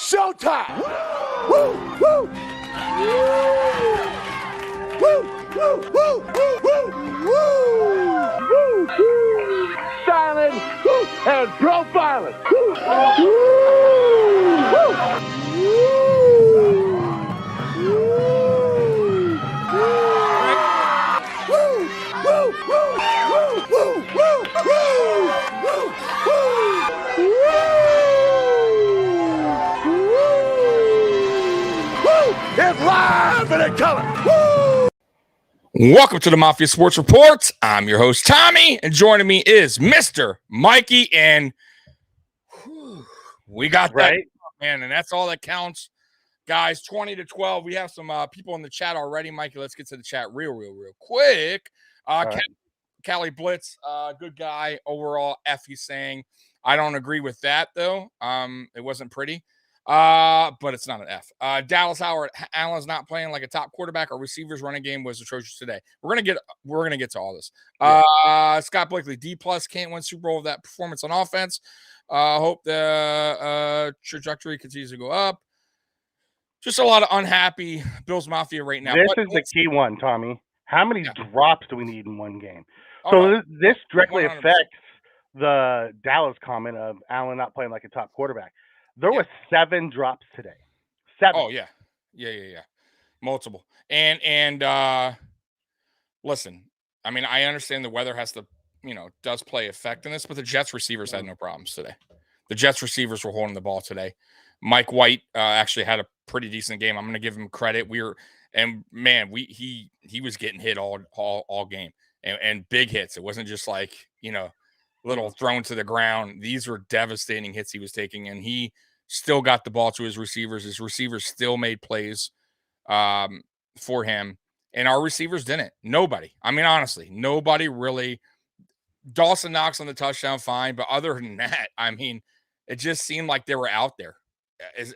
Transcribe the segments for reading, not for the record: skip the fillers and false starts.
showtime. Woo, woo. Woo, woo, woo, woo, woo, woo, woo. Silent and profiling. Woo, it's live and in color. Woo! Welcome to the Mafia Sports Report. I'm your host, Tommy, and joining me is Mr. Mikey, and we got that, man, and that's all that counts. Guys, 20-12. We have some people in the chat already. Mikey, let's get to the chat real quick. Cali Blitz, good guy overall. F, he's saying. I don't agree with that, though. It wasn't pretty. But it's not an F. Dallas Howard, Allen's not playing like a top quarterback. Our receivers running game was atrocious today. We're gonna get to all this. Scott Blakely, D+, can't win Super Bowl with that performance on offense. Hope the trajectory continues to go up. Just a lot of unhappy Bills Mafia right now. This is the key one, Tommy. How many drops do we need in one game? So this directly 100%. Affects the Dallas comment of Allen not playing like a top quarterback. There were 7 drops today. 7. Oh, yeah. Multiple. And listen, I mean, I understand the weather has to, does play effect in this, but the Jets receivers had no problems today. The Jets receivers were holding the ball today. Mike White actually had a pretty decent game. I'm going to give him credit. He was getting hit all game and big hits. It wasn't just like, little thrown to the ground. These were devastating hits he was taking, and he still got the ball to his receivers. His receivers still made plays for him, and our receivers didn't. Nobody. I mean, honestly, nobody really. Dawson Knox on the touchdown, fine, but other than that, I mean, it just seemed like they were out there.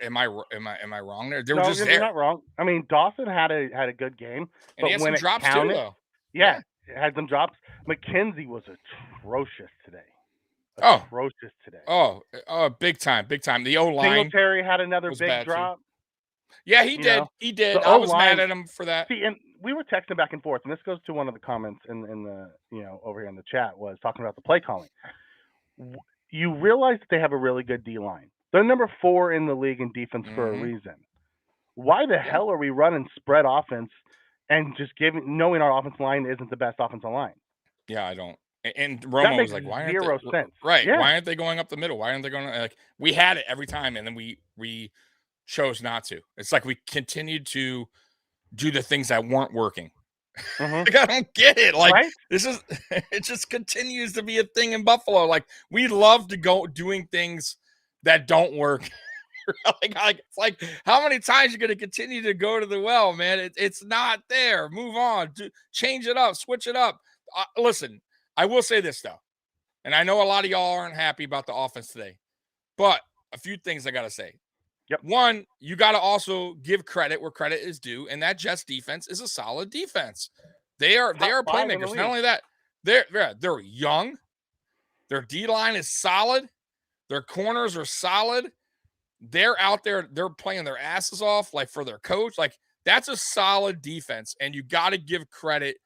Am I wrong there? They were just there. You're not wrong. I mean, Dawson had a good game, and he had some drops too, though. Yeah, it had some drops. McKenzie was atrocious today. Atrocious today. Oh, big time. The O-line. Singletary had another big drop. Too. Yeah, he did. He did. I was mad at him for that. See, and we were texting back and forth, and this goes to one of the comments in the over here in the chat was talking about the play calling. You realize that they have a really good D-line. They're number 4 in the league in defense for a reason. Why the hell are we running spread offense and just knowing our offensive line isn't the best offensive line? Yeah, I don't. And Romo was like, "Why aren't zero sense? Right? Yeah. Why aren't they going up the middle? Why aren't they going like we had it every time, and then we chose not to. It's like we continued to do the things that weren't working. Like, I don't get it. Like it just continues to be a thing in Buffalo. Like we love to go doing things that don't work. It's like how many times you're going to continue to go to the well, man? It's not there. Move on. Change it up. Switch it up. Listen, I will say this though, and I know a lot of y'all aren't happy about the offense today, but a few things I got to say. Yep. One, you got to also give credit where credit is due, and that Jets defense is a solid defense. They are playmakers. Not only that, they're young. Their D-line is solid. Their corners are solid. They're out there. They're playing their asses off, like for their coach. Like that's a solid defense, and you got to give credit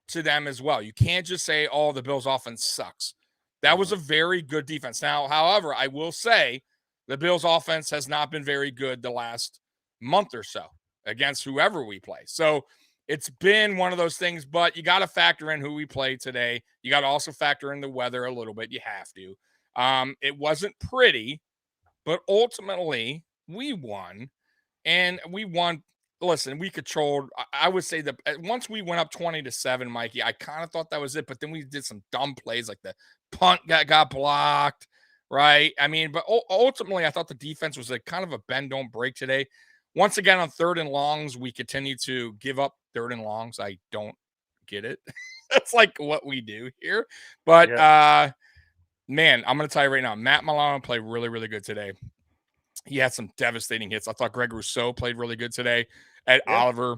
to them as well. You can't just say, "Oh, the Bills' offense sucks." That was a very good defense. Now, however, I will say the Bills' offense has not been very good the last month or so against whoever we play. So it's been one of those things, but you got to factor in who we play today. You got to also factor in the weather a little bit. You have to. It wasn't pretty, but ultimately we won, and we won. Listen, we controlled. I would say that once we went up 20-7, Mikey, I kind of thought that was it, but then we did some dumb plays like the punt got blocked. Right. I mean, but ultimately, I thought the defense was a kind of a bend, don't break today. Once again, on 3rd and longs, we continue to give up 3rd and longs. I don't get it. That's like what we do here. But, man, I'm going to tell you right now, Matt Milano played really, really good today. He had some devastating hits. I thought Greg Rousseau played really good today. Ed Oliver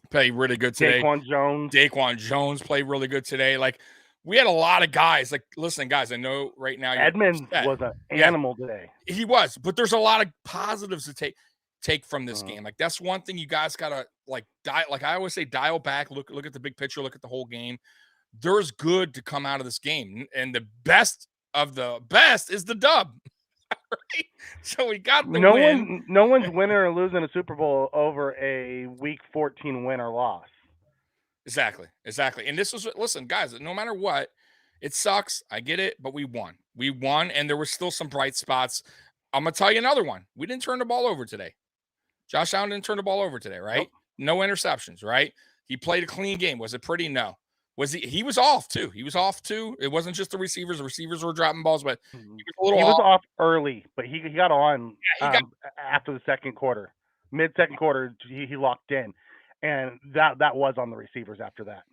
played really good today. Daquan Jones played really good today. Like, we had a lot of guys. Like, listen, guys, I know right now Edmonds was an animal today. He was, but there's a lot of positives to take from this game. Like, that's one thing you guys gotta like I always say, dial back, look at the big picture, look at the whole game. There's good to come out of this game, and the best of the best is the dub. Right? So we got the win. No one's winning or losing a Super Bowl over a Week 14 win or loss. Exactly. And this was, listen, guys, no matter what, it sucks. I get it, but we won. We won, and there were still some bright spots. I'm gonna tell you another one. We didn't turn the ball over today. Josh Allen didn't turn the ball over today, right? Nope. No interceptions, right? He played a clean game. Was it pretty? No. Was he was off too. He was off too. It wasn't just the receivers. The receivers were dropping balls, but he was a little off early, but he got on after the second quarter. Mid-second quarter, he locked in. And that was on the receivers after that.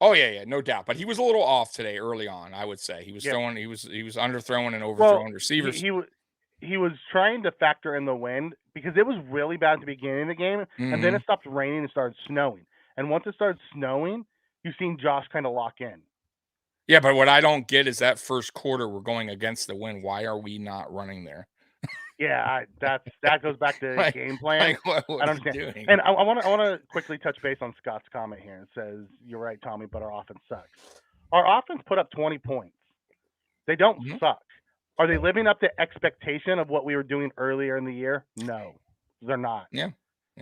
Oh yeah, no doubt. But he was a little off today early on, I would say. He was throwing, he was underthrowing and overthrowing receivers. He was trying to factor in the wind because it was really bad at the beginning of the game, and then it stopped raining and started snowing. And once it started snowing, you've seen Josh kind of lock in. Yeah, but what I don't get is that first quarter we're going against the wind. Why are we not running there? Yeah, that goes back to game plan. What I don't understand. doing? And I want to quickly touch base on Scott's comment here. It says, "You're right, Tommy, but our offense sucks." Our offense put up 20 points. They don't suck. Are they living up to expectation of what we were doing earlier in the year? No, they're not. Yeah.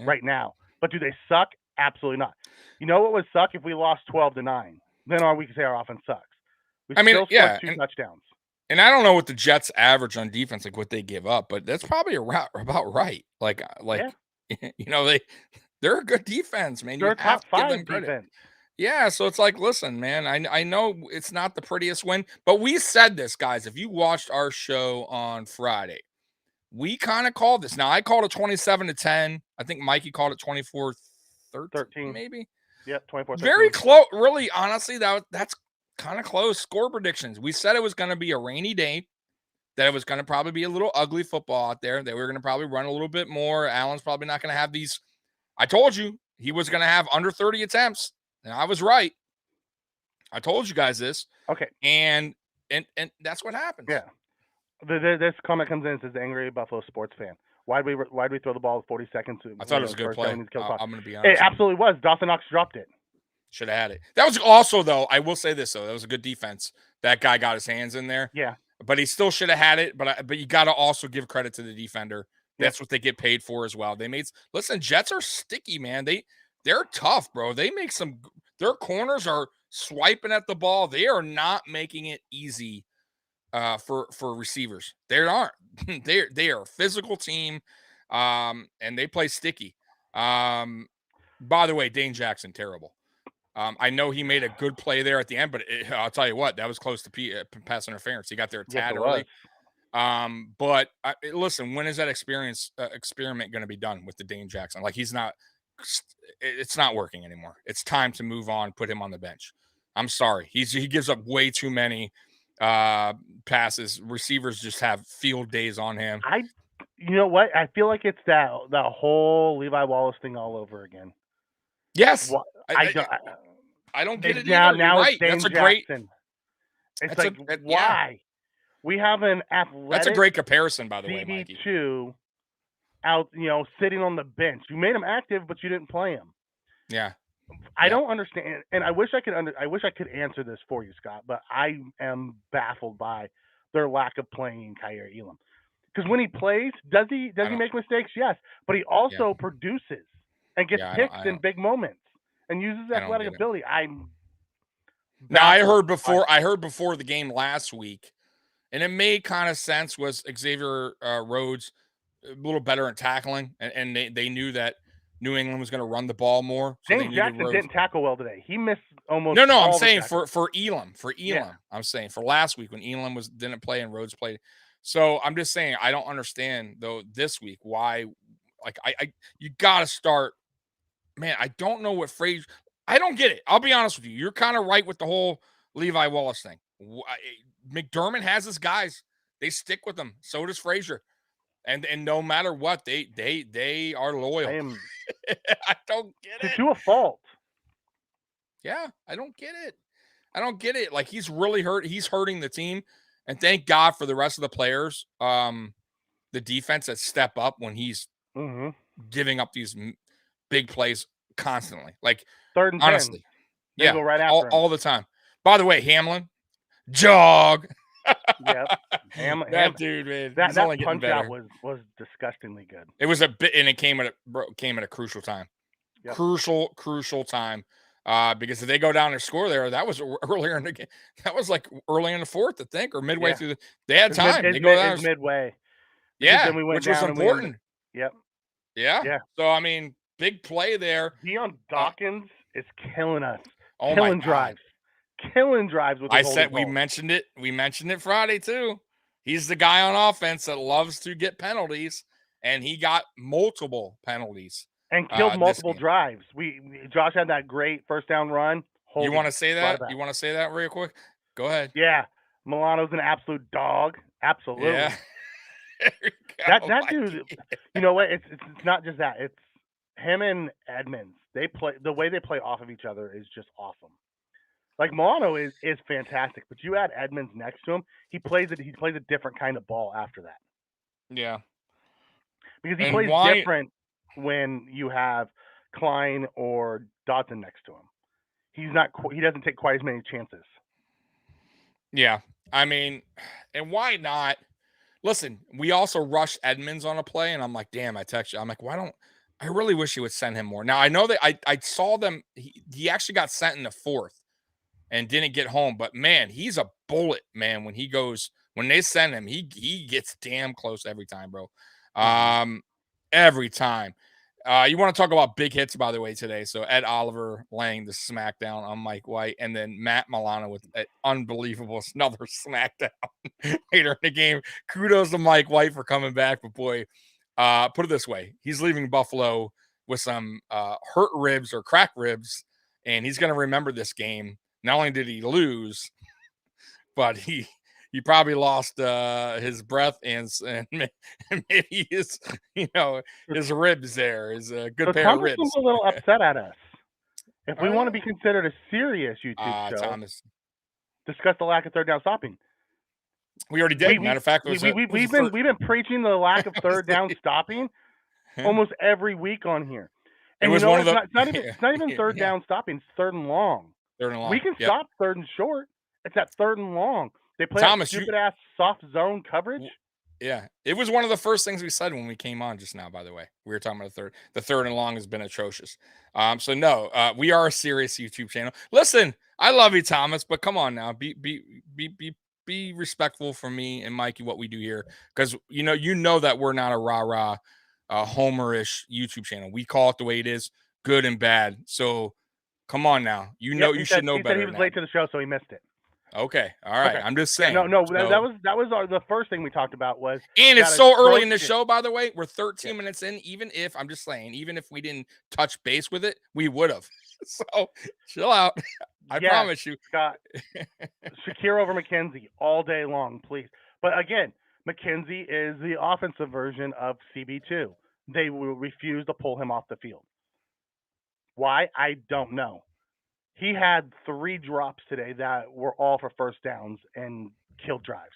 Right now. But do they suck? Absolutely not. You know what would suck if we lost 12-9? Then we could say our offense sucks. We still scored 2 touchdowns. And I don't know what the Jets average on defense, like what they give up, but that's probably about right. Like you know, they're a good defense, man. They're a top 5 defense. Yeah, so it's like, listen, man, I know it's not the prettiest win, but we said this, guys. If you watched our show on Friday, we kind of called this. Now, I called it 27-10. I think Mikey called it 24-13, maybe. Yeah, 24-13. Very close. Really, honestly, that's kind of close score predictions. We said it was going to be a rainy day, that it was going to probably be a little ugly football out there, that we were going to probably run a little bit more. Allen's probably not going to have these. I told you he was going to have under 30 attempts, and I was right. I told you guys this. Okay. And that's what happens. Yeah. This comment comes in and says, "Angry Buffalo sports fan. Why'd we throw the ball 40 seconds? I thought it was a good play. I'm going to be honest. It absolutely was. Dawson Knox dropped it. Should have had it. That was also, though, I will say this, though. That was a good defense. That guy got his hands in there. Yeah. But he still should have had it. But you got to also give credit to the defender. That's what they get paid for as well. Listen, Jets are sticky, man. They're tough, bro. They make their corners are swiping at the ball. They are not making it easy for receivers. They aren't. They are a physical team, and they play sticky. By the way, Dane Jackson, terrible. I know he made a good play there at the end, but I'll tell you what, that was close to pass interference. He got there a tad early. But listen, when is that experiment going to be done with the Dane Jackson? Like, it's not working anymore. It's time to move on, put him on the bench. I'm sorry. He gives up way too many passes. Receivers just have field days on him. You know what? I feel like it's that whole Levi Wallace thing all over again. Yes. I don't get it either. Now right. It's Dane Jackson. It's like, why? Yeah. We have an athletic. That's a great comparison, by the way, Mikey. CB2 out, sitting on the bench. You made him active, but you didn't play him. Yeah. I don't understand, and I wish I could answer this for you, Scott, but I am baffled by their lack of playing Kaiir Elam. Because when he plays, does he make mistakes? Yes, but he also produces and gets picks in big moments and uses athletic ability. I'm baffled. Now, I heard before the game last week, and it made kind of sense, was Xavier Rhodes a little better at tackling, and they knew that New England was going to run the ball more. So James Jackson didn't tackle well today. He missed almost. No. I'm saying for Elam. Yeah. I'm saying for last week when Elam didn't play and Rhodes played. So I'm just saying, I don't understand though this week why. Like you got to start. Man, I don't know what phrase. I don't get it. I'll be honest with you. You're kind of right with the whole Levi Wallace thing. McDermott has his guys. They stick with them. So does Frazier. And no matter what, they are loyal. I don't get it. To a fault. Yeah, I don't get it. I don't get it. Like, he's really hurt. He's hurting the team. And thank God for the rest of the players, the defense that step up when he's giving up these big plays constantly. Like, 3rd and 10. honestly. They go right after him. All the time. By the way, Hamlin, jog. Yep. That dude, man. That punch out was disgustingly good. It was a bit, and it came at a crucial time. Yep. Crucial time. Because if they go down and score there, that was earlier in the game. That was like early in the 4th, I think, or midway through. They had time. They go down midway. Yeah, then we went which was important. Yep. Yeah. So I mean, big play there. Dion Dawkins is killing us. Oh killing my drives. Killing drives with. I said we mentioned it. We mentioned it Friday too. He's the guy on offense that loves to get penalties, and he got multiple penalties. And killed multiple drives. Josh had that great first down run. You want to say that? You want to say that real quick? Go ahead. Yeah, Milano's an absolute dog. Absolutely. Yeah. that dude. You know what? It's not just that. It's him and Edmonds. They play the way they play off of each other is just awesome. Like Milano is fantastic, but you add Edmonds next to him, he plays a different kind of ball after that. Yeah. Because he plays different when you have Klein or Dotson next to him. He doesn't take quite as many chances. Yeah. I mean, and why not? Listen, we also rushed Edmonds on a play, and I'm like, damn, I text you. I'm like, I really wish you would send him more. Now, I know that I saw them. He actually got sent in the 4th and didn't get home. But, man, he's a bullet, man. When they send him, he gets damn close every time, bro. Every time. You want to talk about big hits, by the way, today. So Ed Oliver laying the smackdown on Mike White, and then Matt Milano with an unbelievable another smackdown later in the game. Kudos to Mike White for coming back, but boy, put it this way: he's leaving Buffalo with some hurt ribs or cracked ribs, and he's going to remember this game. Not only did he lose, but he probably lost his breath and maybe his ribs there is a good pair of ribs. Thomas was a little upset at us. If we want to be considered a serious YouTube show, Thomas, discuss the lack of third down stopping. We already did. Matter of fact, we've been preaching the lack of third down stopping almost every week on here. And it's not even third down stopping; it's 3rd and long. 3rd and long. We can stop 3rd and short. It's at 3rd and long. They play stupid-ass soft zone coverage. Yeah. It was one of the first things we said when we came on just now, by the way. We were talking about the third and long has been atrocious. So, no, we are a serious YouTube channel. Listen, I love you, Thomas, but come on now. Be respectful for me and Mikey, what we do here. Because, you know that we're not a rah-rah, homerish YouTube channel. We call it the way it is, good and bad. So, come on now. You should know better. He said he was late to the show, so he missed it. Okay, all right. Okay. I'm just saying. No, that was the first thing we talked about was. And it's so early in the show, by the way. We're 13 minutes in. Even if we didn't touch base with it, we would have. So chill out. I promise you, Scott. Shakir over McKenzie all day long, please. But again, McKenzie is the offensive version of CB2. They will refuse to pull him off the field. Why? I don't know. He had 3 drops today that were all for first downs and killed drives.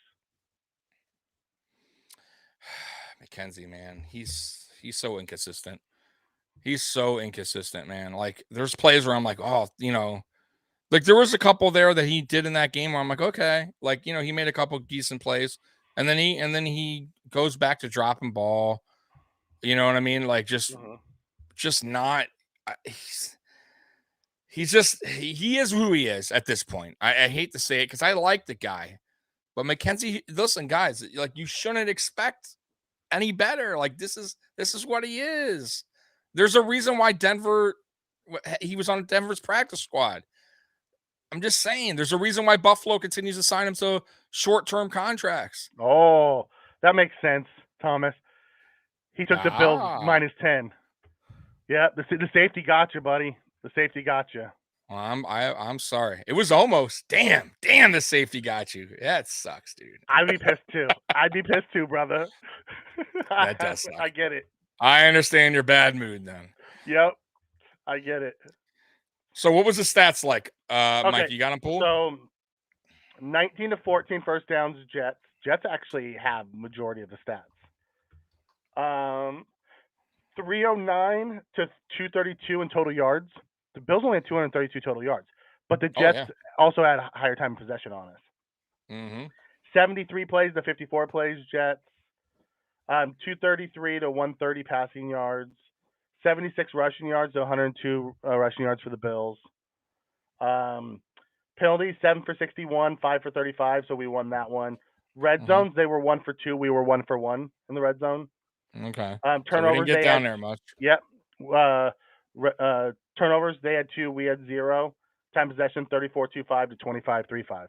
McKenzie, man, he's so inconsistent. He's so inconsistent, man. Like, there's plays where I'm like, oh, like there was a couple there that he did in that game where I'm like, okay, like, he made a couple decent plays, and then he goes back to dropping ball. You know what I mean? Like, just not. He is who he is at this point. I hate to say it because I like the guy, but McKenzie, listen, guys, like, you shouldn't expect any better. Like, this is what he is. There's a reason why he was on Denver's practice squad. I'm just saying, there's a reason why Buffalo continues to sign him to short-term contracts. Oh, that makes sense, Thomas. He took the Bills -10. Yeah, the safety got you, buddy. The safety got you. Well, I'm sorry. It was almost. Damn, the safety got you. That sucks, dude. I'd be pissed too. Brother. That does suck. I get it. I understand your bad mood then. Yep. I get it. So what was the stats like? Okay, Mike, you got them pulled? So 19 to 14 first downs, Jets. Jets actually have majority of the stats. 309 to 232 in total yards. The Bills only had 232 total yards, but the Jets also had a higher time of possession on us. Mm-hmm. 73 plays to 54 plays, Jets. 233 to 130 passing yards. 76 rushing yards to 102 rushing yards for the Bills. Penalties, 7 for 61, 5 for 35, so we won that one. Red zones, they were 1 for 2. We were 1 for 1 in the red zone. Okay. Turnovers, so we didn't get down had, there much. Yep. Turnovers, they had 2. We had 0. Time possession, 34-25 to 25-35.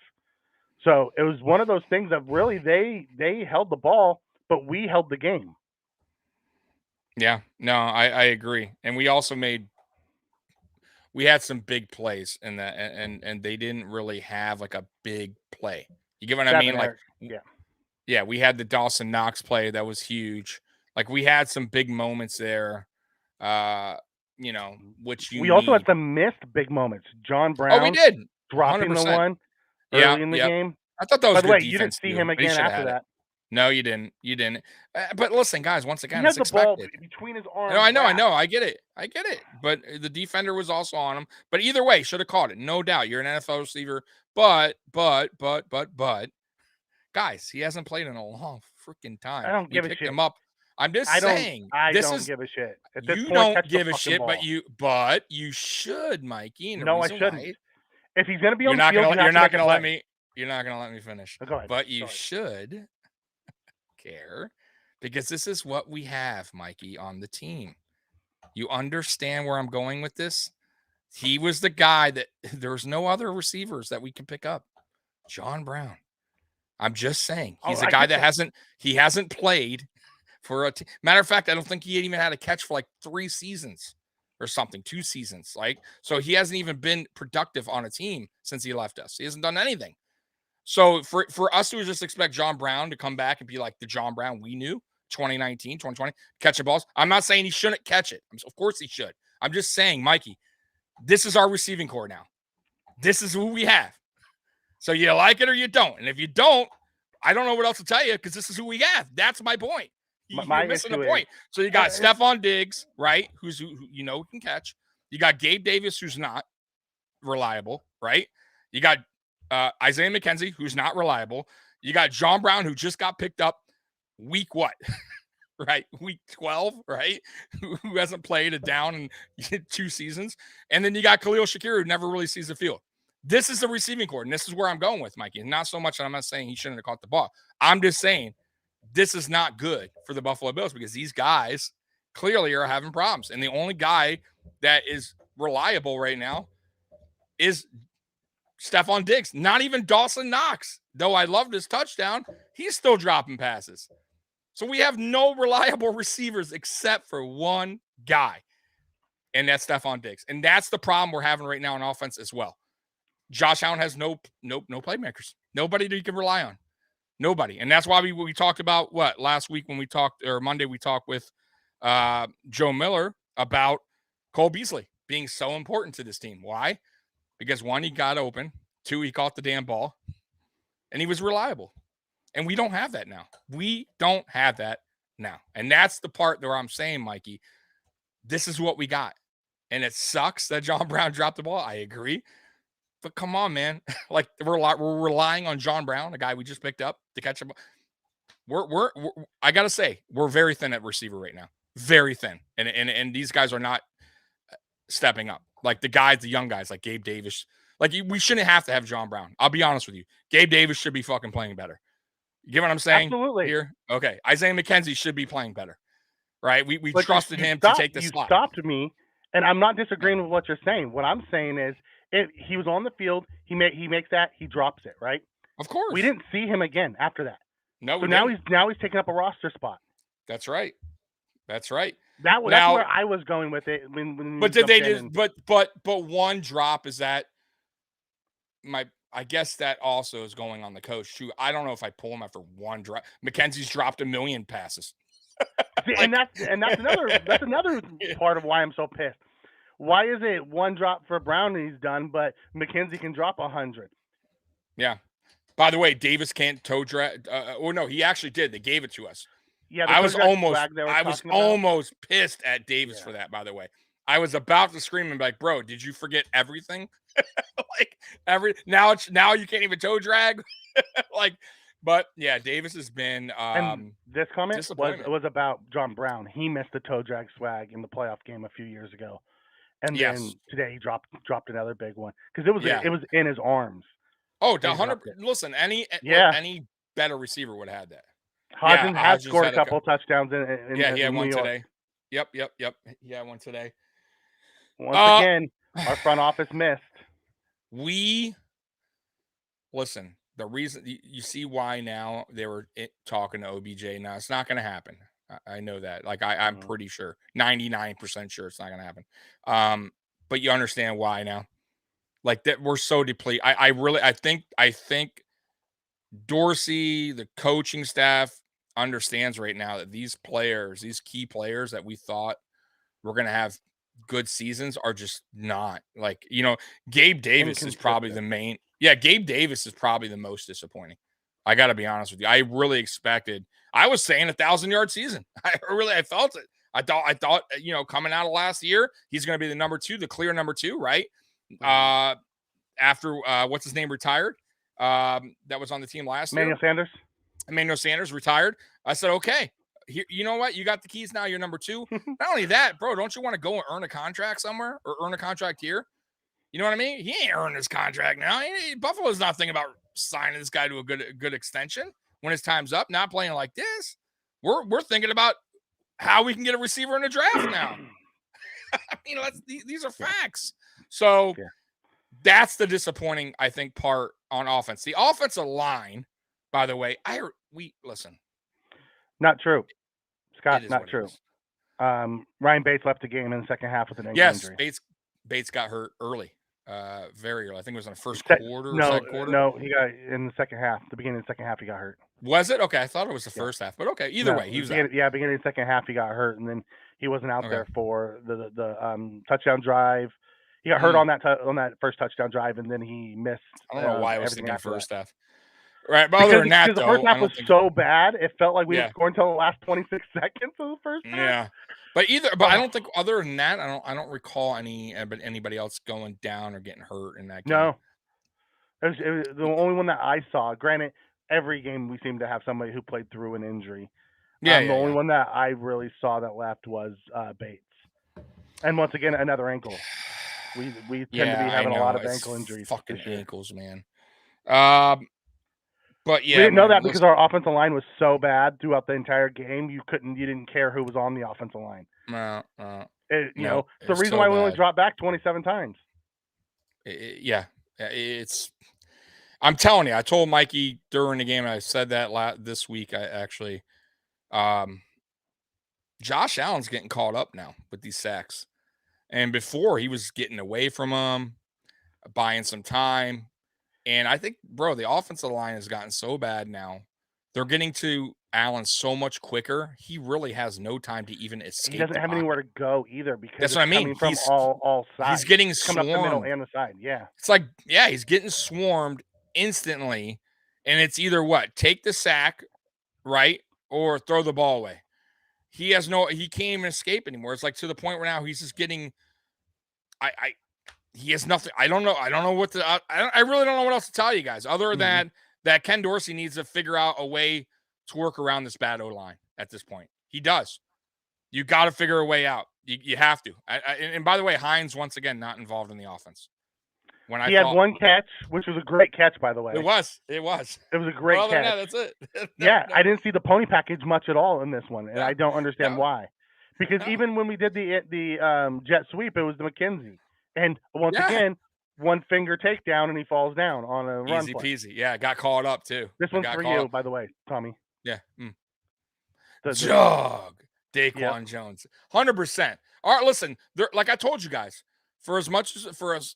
So it was one of those things that really they held the ball, but we held the game. Yeah, no, I agree. And we also we had some big plays in that, and they didn't really have like a big play. You get what I mean? Like, yeah, we had the Dawson Knox play that was huge. Like we had some big moments there. Which we also had some missed big moments. John Brown. Oh, we did dropping 100%. The one early in the game. I thought that was by the way, defense, you didn't see him again after that. No, you didn't. You didn't. But listen, guys, once again, he has it's the ball expected. between his arms. No, I know. I get it. But the defender was also on him. But either way, should have caught it. No doubt. You're an NFL receiver. But, guys, he hasn't played in a long freaking time. I don't give a shit. Him up. I'm just saying. I don't give a shit. At this point, don't give a shit, ball. but you should, Mikey. No, I shouldn't. If he's going to be on the field, you're not going to let me. You're not going to let me finish. Go ahead. But you should care because this is what we have, Mikey, on the team. You understand where I'm going with this? He was the guy that there's no other receivers that we can pick up. John Brown. I'm just saying he's a guy that hasn't played for a matter of fact. I don't think he even had a catch for like 3 seasons or something, 2 seasons. Like, so he hasn't even been productive on a team since he left us. He hasn't done anything. So for us to just expect John Brown to come back and be like the John Brown we knew 2019, 2020, catching balls. I'm not saying he shouldn't catch it. Of course he should. I'm just saying, Mikey, this is our receiving core now. This is who we have. So you like it or you don't. And if you don't, I don't know what else to tell you because this is who we have. That's my point. You're missing the point. So you got Stephon Diggs, right? Who can catch. You got Gabe Davis, who's not reliable, right? You got Isaiah McKenzie, who's not reliable. You got John Brown, who just got picked up week what? Right? Week 12, right? Who hasn't played a down in 2 seasons. And then you got Khalil Shakir, who never really sees the field. This is the receiving core, and this is where I'm going with Mikey. And not so much that I'm not saying he shouldn't have caught the ball. I'm just saying this is not good for the Buffalo Bills because these guys clearly are having problems. And the only guy that is reliable right now is Stephon Diggs, not even Dawson Knox. Though I loved his touchdown, he's still dropping passes. So we have no reliable receivers except for one guy, and that's Stephon Diggs. And that's the problem we're having right now on offense as well. Josh Allen has no playmakers. Nobody that you can rely on. Nobody. And that's why we talked about last week when we talked, or Monday we talked with Joe Miller about Cole Beasley being so important to this team. Why? Because 1, he got open. 2, he caught the damn ball. And he was reliable. And we don't have that now. We don't have that now. And that's the part where I'm saying, Mikey, this is what we got. And it sucks that John Brown dropped the ball. I agree. But come on, man. Like we're relying on John Brown, a guy we just picked up to catch him. We're I gotta say, we're very thin at receiver right now. Very thin. And these guys are not stepping up. Like the young guys, like Gabe Davis. Like we shouldn't have to have John Brown. I'll be honest with you. Gabe Davis should be fucking playing better. You get what I'm saying? Absolutely. Here? Okay. Isaiah McKenzie should be playing better. Right? We trusted him to take the slot. You stopped me, and I'm not disagreeing with what you're saying. What I'm saying is if he was on the field, he makes that, he drops it, right? Of course. We didn't see him again after that. No, so now he's taking up a roster spot. That's right. That's right. That's where I was going with it. But did they just? But one drop is that I guess that also is going on the coach too. I don't know if I pull him after one drop. McKenzie's dropped 1 million passes. See, and that's another part of why I'm so pissed. Why is it one drop for Brown and he's done, but McKenzie can drop 100? Yeah. By the way, Davis can't toe drag. No, he actually did. They gave it to us. Yeah, I was almost about. pissed at Davis for that, by the way. I was about to scream and be like, bro, did you forget everything? Now you can't even toe drag. But yeah, Davis has been and this comment was about John Brown. He missed the toe drag swag in the playoff game a few years ago. And then today he dropped another big one because it was in his arms. Oh, 100. Listen, any better receiver would have had that. Hodgins has scored a couple touchdowns in he had one New York. today. Yep. He had one today. Once again, our front office missed. Listen. The reason you see why now they were talking to OBJ. Now it's not going to happen. I know that. I'm pretty sure, 99% sure it's not going to happen. But you understand why now. That we're so depleted. I think Dorsey, the coaching staff, understands right now that these key players that we thought were going to have good seasons are just not. Gabe Davis is probably the main. Yeah, Gabe Davis is probably the most disappointing. I got to be honest with you. I really expected. I was saying 1,000-yard season. I felt it. I thought coming out of last year, he's going to be the number 2, the clear number 2, right? After what's his name retired, that was on the team last year. Emmanuel Sanders retired. I said, okay, here, you know what? You got the keys now. You're number 2. Not only that, bro, don't you want to go and earn a contract somewhere or earn a contract here? You know what I mean? He ain't earned his contract now. Buffalo's not thinking about signing this guy to a good extension when his time's up. Not playing like this. We're thinking about how we can get a receiver in the draft now. I mean, these are facts. So that's the disappointing, I think, part on offense. The offensive line, by the way, listen. Not true, Scott. Not true. Ryan Bates left the game in the second half with an ankle injury. Yes, Bates got hurt early. Very early. I think it was in the first quarter or second quarter. No, he got in the second half. The beginning of the second half, he got hurt. Was it? Okay, I thought it was the first half, but okay. Either way, he was out. Yeah, beginning of the second half, he got hurt, and then he wasn't out there for the touchdown drive. He got hurt on that first touchdown drive, and then he missed. I don't know why I was thinking first half. Right, but other than that, because the first half was so bad, it felt like we didn't score until the last 26 seconds of the first half. Yeah, but I don't think other than that, I don't recall anybody else going down or getting hurt in that game. No, it was the only one that I saw. Granted, every game we seem to have somebody who played through an injury. The only one that I really saw that left was Bates, and once again another ankle. We tend to be having a lot of ankle injuries. Fucking ankles, man. But yeah, we didn't know that because our offensive line was so bad throughout the entire game. You didn't care who was on the offensive line. It's the reason why we only dropped back 27 times. I'm telling you, I told Mikey during the game, and I said that this week. I actually, Josh Allen's getting caught up now with these sacks, and before he was getting away from them, buying some time. And I think, bro, the offensive line has gotten so bad now. They're getting to Allen so much quicker. He really has no time to even escape. He doesn't have anywhere to go either because that's what I mean. From all sides. He's getting swarmed. Coming up the middle and the side. Yeah. It's he's getting swarmed instantly. And it's either take the sack, right, or throw the ball away. He can't even escape anymore. It's to the point where now he's just getting he has nothing. I don't know. I don't know what to. I really don't know what else to tell you guys other than that Ken Dorsey needs to figure out a way to work around this bad O-line at this point. He does. You got to figure a way out. You have to. And by the way, Hines once again not involved in the offense. He had one catch, which was a great catch, by the way. It was. It was a great catch. No, that's it. I didn't see the pony package much at all in this one, and I don't understand why. Because even when we did the jet sweep, it was the McKenzie. And once again, one finger takedown and he falls down on a run play. Easy peasy. Yeah, got caught up too. This one's for you, by the way, Tommy. Yeah. Jug. Daquan Jones. 100%. All right, listen, like I told you guys, for as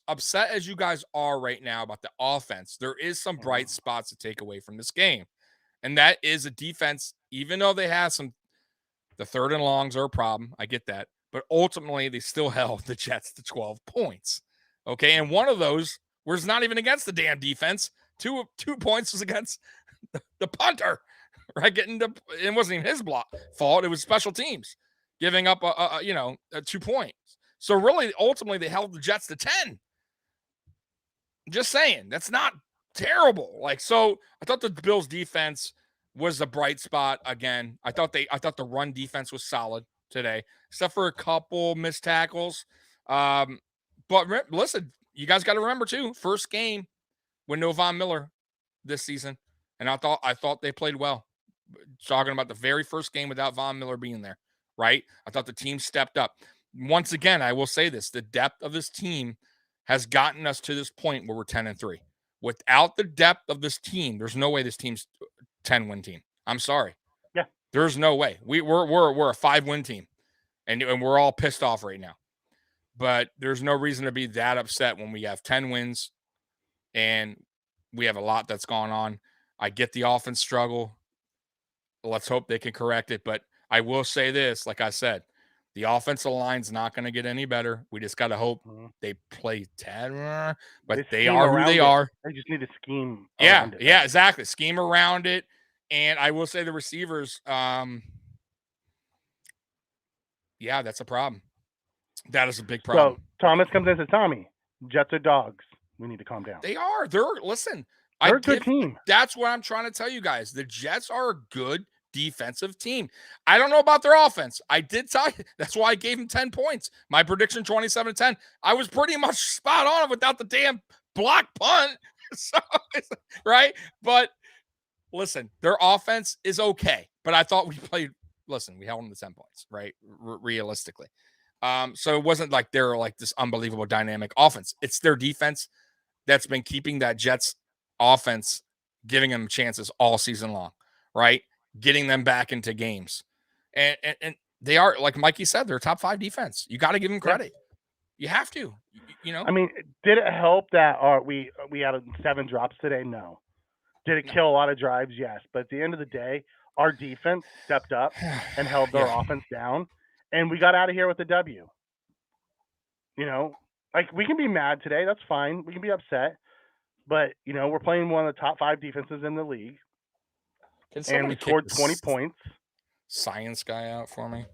upset as you guys are right now about the offense, there is some bright spots to take away from this game. And that is a defense, even though they have the third and longs are a problem. I get that. but ultimately they still held the Jets to 12 points. Okay, and one of those was not even against the damn defense. Two points was against the punter, right? It wasn't even his fault. It was special teams giving up a 2 points. So really, ultimately, they held the Jets to 10. Just saying, that's not terrible. So I thought the Bills' defense was a bright spot again. I thought the run defense was solid today, except for a couple missed tackles. But listen, you guys got to remember too, first game with no Von Miller this season, and I thought they played well. Talking about the very first game without Von Miller being there, right? I thought the team stepped up. Once again, I will say this: the depth of this team has gotten us to this point where we're 10-3. Without the depth of this team, there's no way this team's 10-win team. I'm sorry. Yeah, there's no way. We're a 5-win team, and we're all pissed off right now. But there's no reason to be that upset when we have 10 wins and we have a lot that's gone on. I get the offense struggle. Let's hope they can correct it. But I will say this, like I said, the offensive line's not going to get any better. We just got to hope they play tad, but they are who they are. They just need to scheme. Yeah, exactly. Scheme around it. And I will say the receivers, that's a problem. That is a big problem. So Thomas comes in and says, Tommy, Jets are dogs. We need to calm down. They are. They're a good team. That's what I'm trying to tell you guys. The Jets are a good defensive team. I don't know about their offense. I did tell you. That's why I gave them 10 points. My prediction 27-10. I was pretty much spot on without the damn block punt. So, right? But listen, their offense is okay. But I thought we held them to 10 points, right? Realistically. So it wasn't like they're like this unbelievable dynamic offense. It's their defense that's been keeping that Jets offense, giving them chances all season long, right? Getting them back into games. And they are, like Mikey said, they're a top 5 defense. You got to give them credit. You have to, I mean, did it help that we had 7 drops today? No. Did it kill a lot of drives? Yes. But at the end of the day, our defense stepped up and held their offense down. And we got out of here with a W. We can be mad today. That's fine. We can be upset. But, we're playing one of the top 5 defenses in the league. And we scored 20 points. Science guy out for me.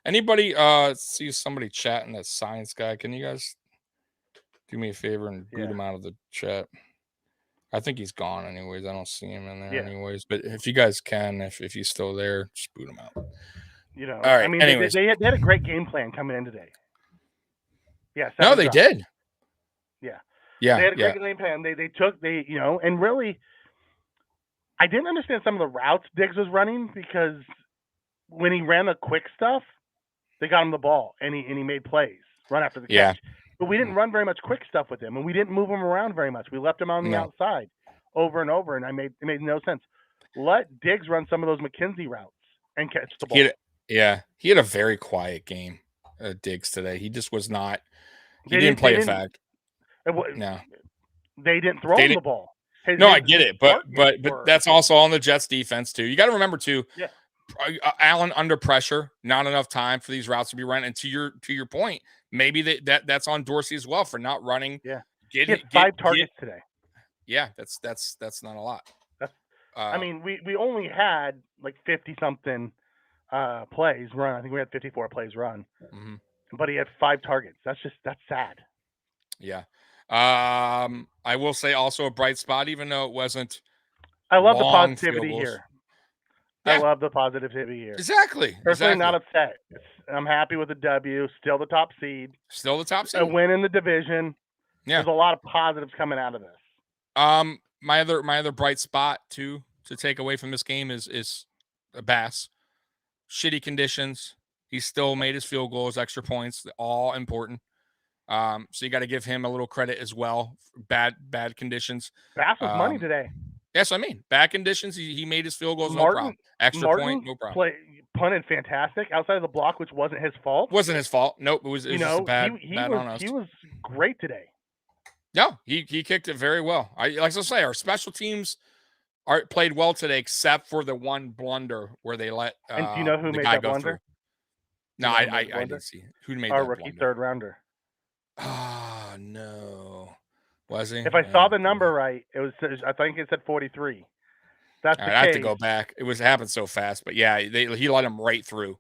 Anybody see somebody chatting that science guy? Can you guys do me a favor and boot him out of the chat? I think he's gone anyways. I don't see him in there anyways. But if you guys can, if he's still there, just boot him out. All right. I mean, they had a great game plan coming in today. Yeah. No, they did. Yeah. Yeah. They had a great game plan. And really, I didn't understand some of the routes Diggs was running because when he ran the quick stuff, they got him the ball and he made plays run after the catch. Yeah. But we didn't run very much quick stuff with him, and we didn't move him around very much. We left him on the outside over and over, and it made no sense. Let Diggs run some of those McKenzie routes and catch the ball. He had a very quiet game, Diggs, today. He just was not – he didn't play effect. No. They didn't throw him the ball. I get it, but that's also on the Jets defense too. You got to remember too. Yeah. Allen under pressure, not enough time for these routes to be run. And to your point, maybe that's on Dorsey as well for not running. Yeah, he had 5 targets today. Yeah, that's not a lot. I mean, we only had like 50 something plays run. I think we had 54 plays run, but he had 5 targets. That's sad. Yeah. I will say also a bright spot, even though it wasn't. I love the positivity here. Yeah. I love the positivity here. Exactly. Personally, not upset. I'm happy with the W. Still the top seed. A win in the division. Yeah. There's a lot of positives coming out of this. My other bright spot to take away from this game is Bass. Shitty conditions. He still made his field goals, extra points, all important. So you got to give him a little credit as well. Bad conditions. Bass was money today. Yes, I mean, bad conditions. He made his field goals, no problem. Extra point, no problem. Punted fantastic outside of the block, which wasn't his fault. Wasn't his fault. Nope, it was just bad on us. He was great today. No, he kicked it very well. Like I say, our special teams played well today, except for the one blunder where they let and do you know who made that blunder? No, You know who made I the blunder? didn't see who made Our that rookie blunder. third rounder. Ah, no. Was he? If I saw the boy. number right, I think it said 43. That's All the right, I have to case. go back. It happened so fast, but yeah, he let him right through.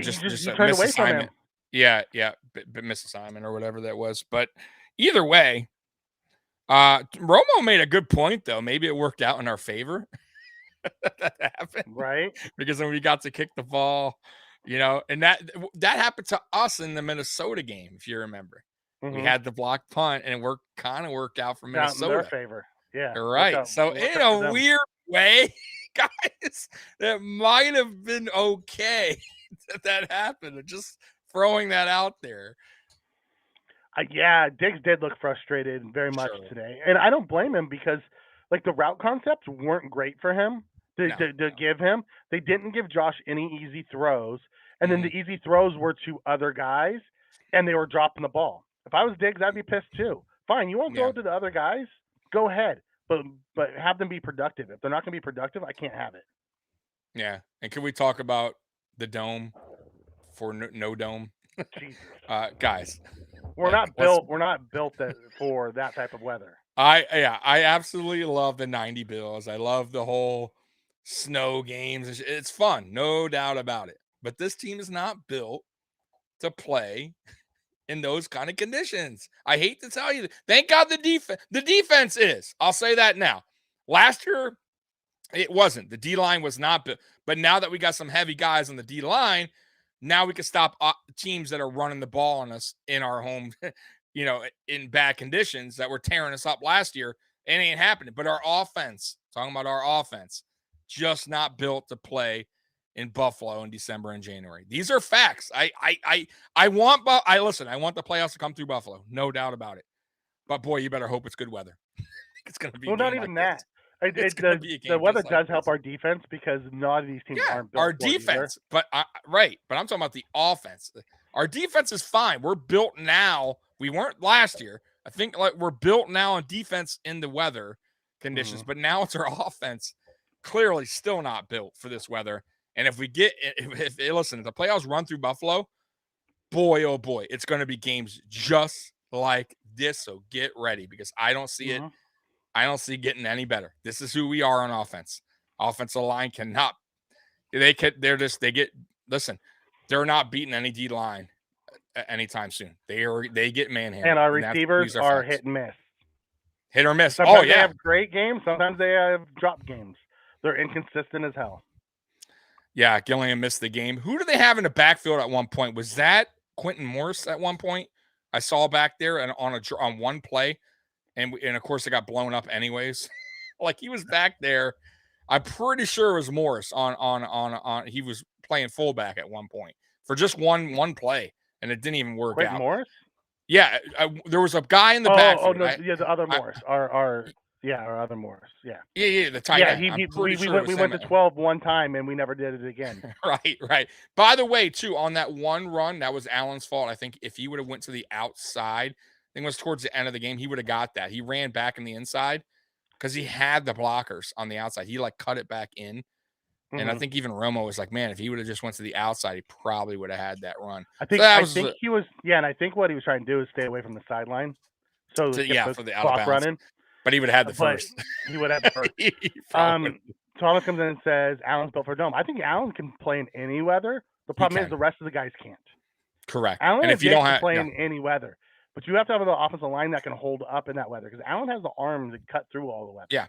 Just You a turned away from him. misassignment. Yeah, misassignment or whatever that was. But either way, Romo made a good point though. Maybe it worked out in our favor. That happened, Right? because then we got to kick the ball, and that happened to us in the Minnesota game, if you remember. Mm-hmm. We had the blocked punt, and it kind of worked out for Minnesota. Out in their favor. Yeah. Right. So in a weird way, guys, that might have been okay that happened. Just throwing that out there. Yeah, Diggs did look frustrated very much today, and I don't blame him because, like, the route concepts weren't great for him to give him. They didn't give Josh any easy throws, and then the easy throws were to other guys, and they were dropping the ball. If I was Diggs, I'd be pissed too. Fine, you want to throw it to the other guys? Go ahead, but have them be productive. If they're not going to be productive, I can't have it. Yeah, and can we talk about the dome for no dome? Jesus. Guys, we're not built for that type of weather. I absolutely love the 90 Bills. I love the whole snow games. It's fun, no doubt about it. But this team is not built to play in those kind of conditions. I hate to tell you that. Thank God the defense is. I'll say that now. Last year, it wasn't. The D-line was not built. But now that we got some heavy guys on the D-line, now we can stop teams that are running the ball on us in our home, in bad conditions that were tearing us up last year. It ain't happening. But our offense, talking about our offense, just not built to play in Buffalo in December and January. These are facts. I want the playoffs to come through Buffalo, no doubt about it. But boy, you better hope it's good weather. It's going to be not even that. The weather does help our defense because none of these teams aren't built our defense. Either. But I'm talking about the offense. Our defense is fine. We're built now. We weren't last year. I think we're built now on defense in the weather conditions, but now it's our offense clearly still not built for this weather. And if the playoffs run through Buffalo, boy, oh boy, it's going to be games just like this. So get ready, because I don't see it. I don't see getting any better. This is who we are on offense. Offensive line cannot. They're not beating any D line anytime soon. They get manhandled. And our receivers are hit and miss. Hit or miss. Sometimes they have great games. Sometimes they have drop games. They're inconsistent as hell. Yeah, Gilliam missed the game. Who do they have in the backfield at one point? Was that Quentin Morris at one point? I saw back there and on one play. And of course, it got blown up anyways. He was back there. I'm pretty sure it was Morris on. He was playing fullback at one point for just one play, and it didn't even work out. Morris? Yeah, there was a guy in the backfield. Oh no, the other Morris. Our other Morris. Yeah. Yeah, the tight end. We went to 12 one time and we never did it again. Right. By the way, too, on that one run, that was Allen's fault. I think if he would have went to the outside, I think it was towards the end of the game, he would have got that. He ran back in the inside because he had the blockers on the outside. He cut it back in. And I think even Romo was like, man, if he would have just went to the outside, he probably would have had that run. I think he was, and I think what he was trying to do is stay away from the sideline. So for the out of bounds. Running. But he would have had the first. He would have the first. Thomas comes in and says, Allen's built for a dome. I think Allen can play in any weather. The problem is the rest of the guys can't. Correct. Allen and if you don't have play in any weather. But you have to have an offensive line that can hold up in that weather because Allen has the arm to cut through all the weather. Yeah.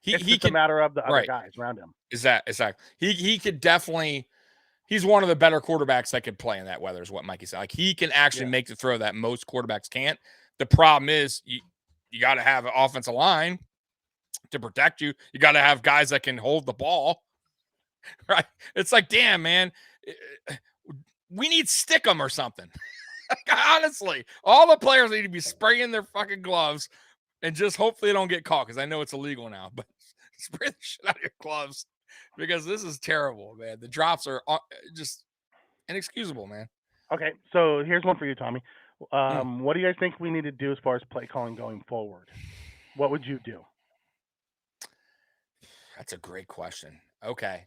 It's just a matter of the other guys around him. Exactly. He could definitely. He's one of the better quarterbacks that could play in that weather, is what Mikey said. He can actually make the throw that most quarterbacks can't. The problem is you got to have an offensive line to protect you. You got to have guys that can hold the ball. Right? It's damn, man, we need Stickum or something. Honestly, all the players need to be spraying their fucking gloves and just hopefully they don't get caught, because I know it's illegal now, but spray the shit out of your gloves because this is terrible, man. The drops are just inexcusable, man. Okay, so here's one for you, Tommy. What do you guys think we need to do as far as play calling going forward? What would you do? That's a great question. Okay.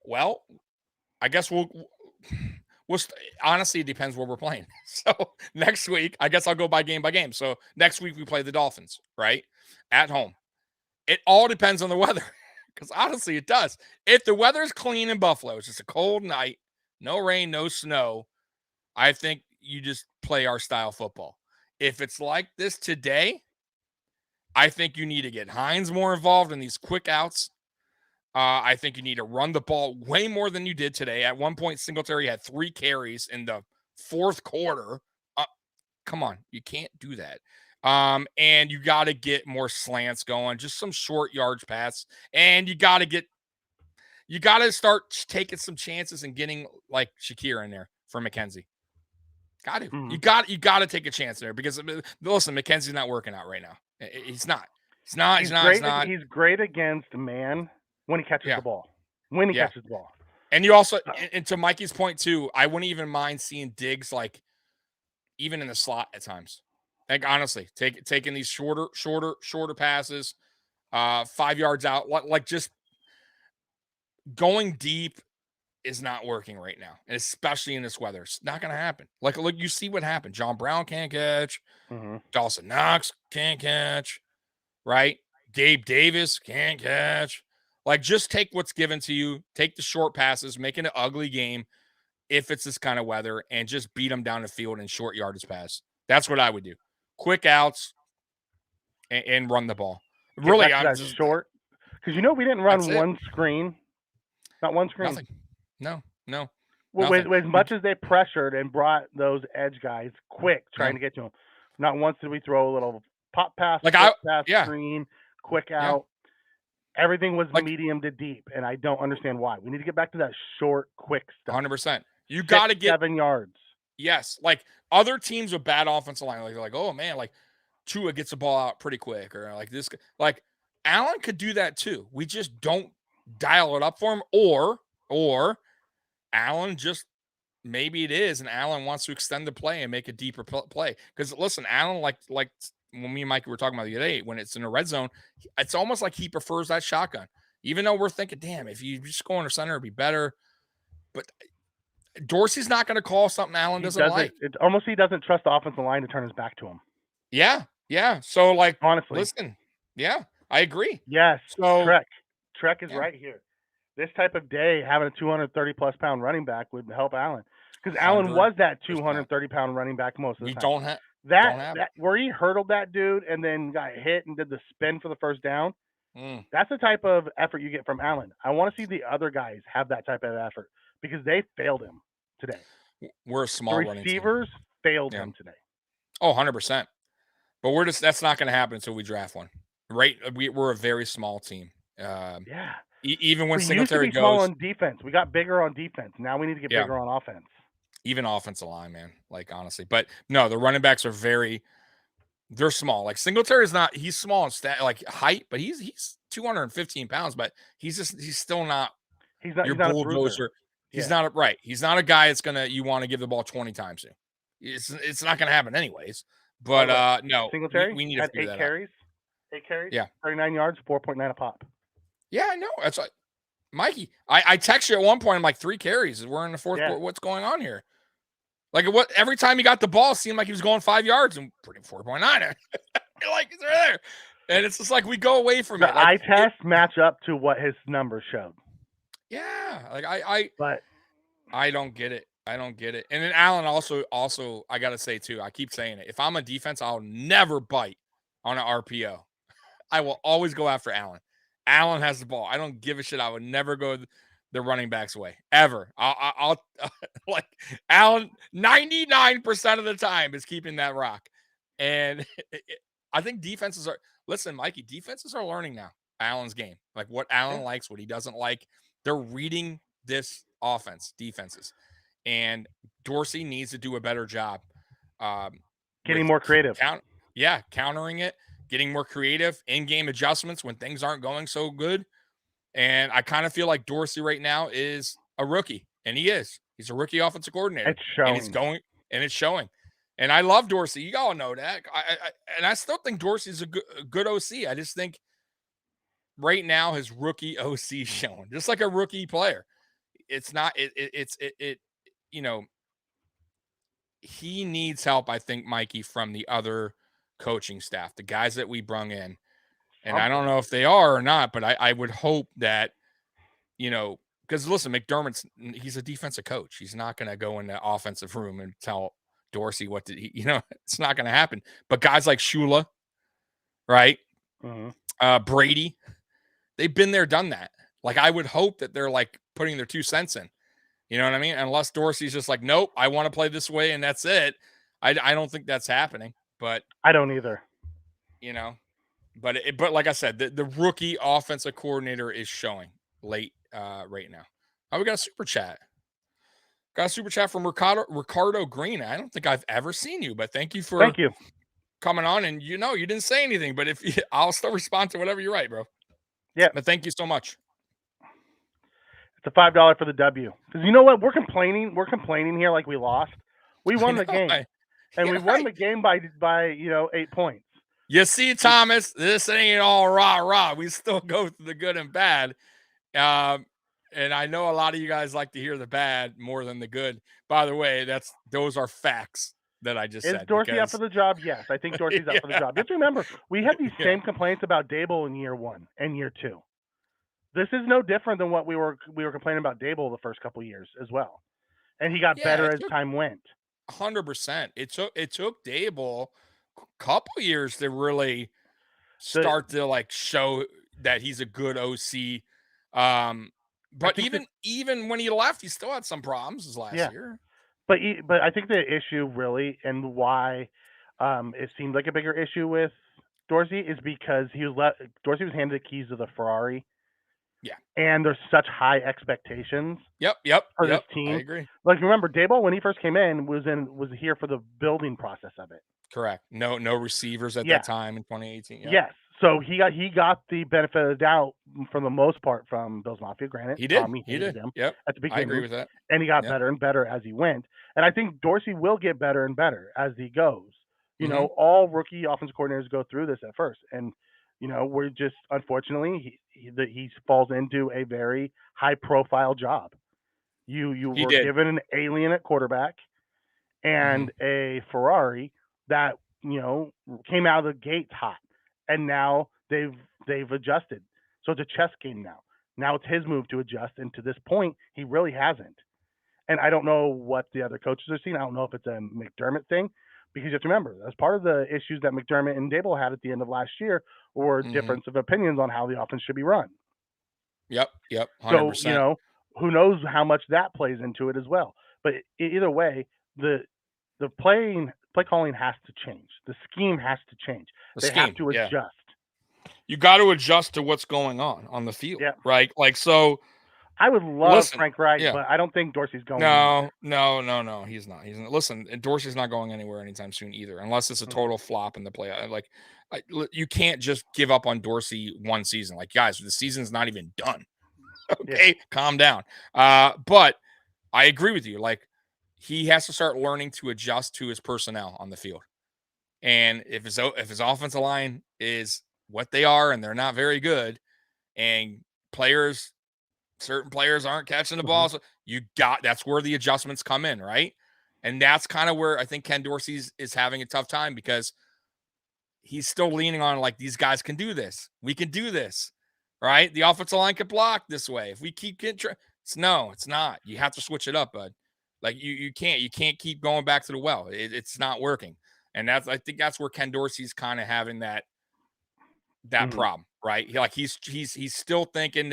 Well, I guess Well, honestly, it depends where we're playing. So next week, I guess I'll go by game. So next week we play the Dolphins, right? At home. It all depends on the weather. Because honestly, it does. If the weather's clean in Buffalo, it's just a cold night, no rain, no snow, I think you just play our style football. If it's like this today, I think you need to get Hines more involved in these quick outs. I think you need to run the ball way more than you did today. At one point, Singletary had 3 carries in the fourth quarter. Come on, you can't do that. And you got to get more slants going, just some short yards pass, and you got to start taking some chances and getting like Shakir in there for McKenzie. Got to. Mm-hmm. You got to take a chance there because listen, McKenzie's not working out right now. He's not. He's great against man when he catches the ball. When he catches the ball. And you also, and to Mikey's point too, I wouldn't even mind seeing Diggs like even in the slot at times. Like honestly, taking these shorter passes, 5 yards out, like just going deep is not working right now, and especially in this weather. It's not going to happen. Like, look, you see what happened. John Brown can't catch. Mm-hmm. Dawson Knox can't catch. Right? Gabe Davis can't catch. Like, just take what's given to you. Take the short passes, make it an ugly game if it's this kind of weather, and just beat them down the field in short yardage pass. That's what I would do. Quick outs and run the ball. Really, I'm just short. Because we didn't run one screen. Not one screen. Nothing. No. Well, as much as they pressured and brought those edge guys quick, trying to get to them, not once did we throw a little pop pass, screen, quick out. Everything was medium to deep, and I don't understand why. We need to get back to that short, quick stuff. 100%. You got to get 7 yards. Yes, like other teams with bad offensive line, like they're like, oh man, like Tua gets the ball out pretty quick, or like this, like Allen could do that too. We just don't dial it up for him, or Allen just maybe it is, and Allen wants to extend the play and make a deeper play. Because listen, Allen, like when me and Mike were talking about the other day, when it's in a red zone, it's almost like he prefers that shotgun. Even though we're thinking, damn, if you just go in the center, it'd be better. But Dorsey's not going to call something Allen doesn't like. It's almost he doesn't trust the offensive line to turn his back to him. Yeah. So, like, honestly, listen, I agree. Yes. So Trek is right here. This type of day, having a 230-plus pound running back would help Allen, because Allen was that 230-pound running back most of the time. Don't have that where he hurdled that dude and then got hit and did the spin for the first down. That's the type of effort you get from Allen. I want to see the other guys have that type of effort because they failed him today. We're a small running team. Receivers failed him today. Oh, 100%. But that's not going to happen until we draft one. Right? We're a very small team. Even when Singletary goes, small on defense, we got bigger on defense. Now we need to get bigger on offense. Even offensive line, man. Like honestly, but no, the running backs are they're small. Like Singletary is not. He's small in height, but he's 215 pounds. But he's still not. He's not your he's bulldozer. He's not right. He's not a guy that's you want to give the ball 20 times to. It's not gonna happen anyways. But no, Singletary we need to figure that out. 8 carries. Yeah, 39 yards, 4.9 a pop. Yeah, I know. That's like Mikey. I text you at one point. I'm like 3 carries. We're in the fourth quarter. What's going on here? Like every time he got the ball, it seemed like he was going 5 yards and putting 4.9. You're like, he's right there. And it's just like we go away from it. The eye test match up to what his numbers showed. Yeah. Like I don't get it. I don't get it. And then Allen also I gotta say too, I keep saying it. If I'm a defense, I'll never bite on an RPO. I will always go after Allen. Allen has the ball. I don't give a shit. I would never go the running back's way ever. I'll like Allen 99% of the time is keeping that rock. And I think defenses are Mikey, defenses are learning now Allen's game. Like what Allen likes, what he doesn't like. They're reading this defenses. And Dorsey needs to do a better job getting more creative. Countering it, getting more creative, in-game adjustments when things aren't going so good. And I kind of feel like Dorsey right now is a rookie, and he is. He's a rookie offensive coordinator. It's showing. And it's showing. And I love Dorsey. You all know that. I still think Dorsey's a good OC. I just think right now his rookie OC showing, just like a rookie player. It's not. he needs help, I think, Mikey, from the other coaching staff, the guys that we brung in. And I don't know if they are or not, but I would hope that, because listen, McDermott's, he's a defensive coach. He's not going to go in the offensive room and tell Dorsey what to, it's not going to happen. But guys like Shula, right? Brady, they've been there, done that. Like, I would hope that they're like putting their 2 cents in. You know what I mean? Unless Dorsey's just like, nope, I want to play this way and that's it. I don't think that's happening. But I don't either. But like I said, the rookie offensive coordinator is showing late right now. Oh, we got a super chat. Got a super chat from Ricardo Green. I don't think I've ever seen you, but thank you for coming on. And you didn't say anything, but I'll still respond to whatever you write, bro. Yeah. But thank you so much. It's a $5 for the W. Because you know what? We're complaining here like we lost. We won the game. We won the game by 8 points. You see, Thomas, this ain't all rah-rah. We still go through the good and bad. And I know a lot of you guys like to hear the bad more than the good. By the way, those are facts that I just said. Is Dorsey up for the job? Yes, I think Dorsey's up for the job. Just remember, we had these same complaints about Dable in year 1 and year 2. This is no different than what we were complaining about Dable the first couple of years as well. And he got better as time went. 100%. It took Dable a couple years to really start to like show that he's a good OC. But even when he left, he still had some problems his last year. But I think the issue really, and why it seemed like a bigger issue with Dorsey, is because Dorsey was handed the keys to the Ferrari. Yeah. And there's such high expectations. Yep. For this team. I agree. Like, remember, Dable, when he first came in, was here for the building process of it. Correct. No receivers at that time in 2018. Yep. Yes. So he got the benefit of the doubt for the most part from Bill's Mafia. Granted, he did. Tommy hated him at the beginning. I agree with that. And he got better and better as he went. And I think Dorsey will get better and better as he goes. All rookie offensive coordinators go through this at first, and we're just, unfortunately, he falls into a very high-profile job. You were given an alien at quarterback and a Ferrari that came out of the gates hot, and now they've adjusted. So it's a chess game now. Now it's his move to adjust, and to this point, he really hasn't. And I don't know what the other coaches are seeing. I don't know if it's a McDermott thing, because you have to remember, that's part of the issues that McDermott and Dable had at the end of last year, or difference of opinions on how the offense should be run. Yep, 100%. So, who knows how much that plays into it as well. But either way, the play calling has to change. The scheme has to change. They have to adjust. You got to adjust to what's going on the field, right? Like, so I would love Frank Reich, but I don't think Dorsey's going anywhere. No, he's not. Listen, Dorsey's not going anywhere anytime soon either, unless it's a total flop in the play. You can't just give up on Dorsey one season. Like, guys, the season's not even done. Okay, calm down. But I agree with you. Like, he has to start learning to adjust to his personnel on the field. And if his offensive line is what they are and they're not very good, and certain players aren't catching the ball, so that's where the adjustments come in, right? And that's kind of where I think Ken Dorsey is having a tough time, because he's still leaning on, like, these guys can do this. We can do this, right? The offensive line can block this way. If we keep getting it's not. You have to switch it up, bud. Like, you can't keep going back to the well. It's not working. And I think that's where Ken Dorsey's kind of having that problem, right? He's still thinking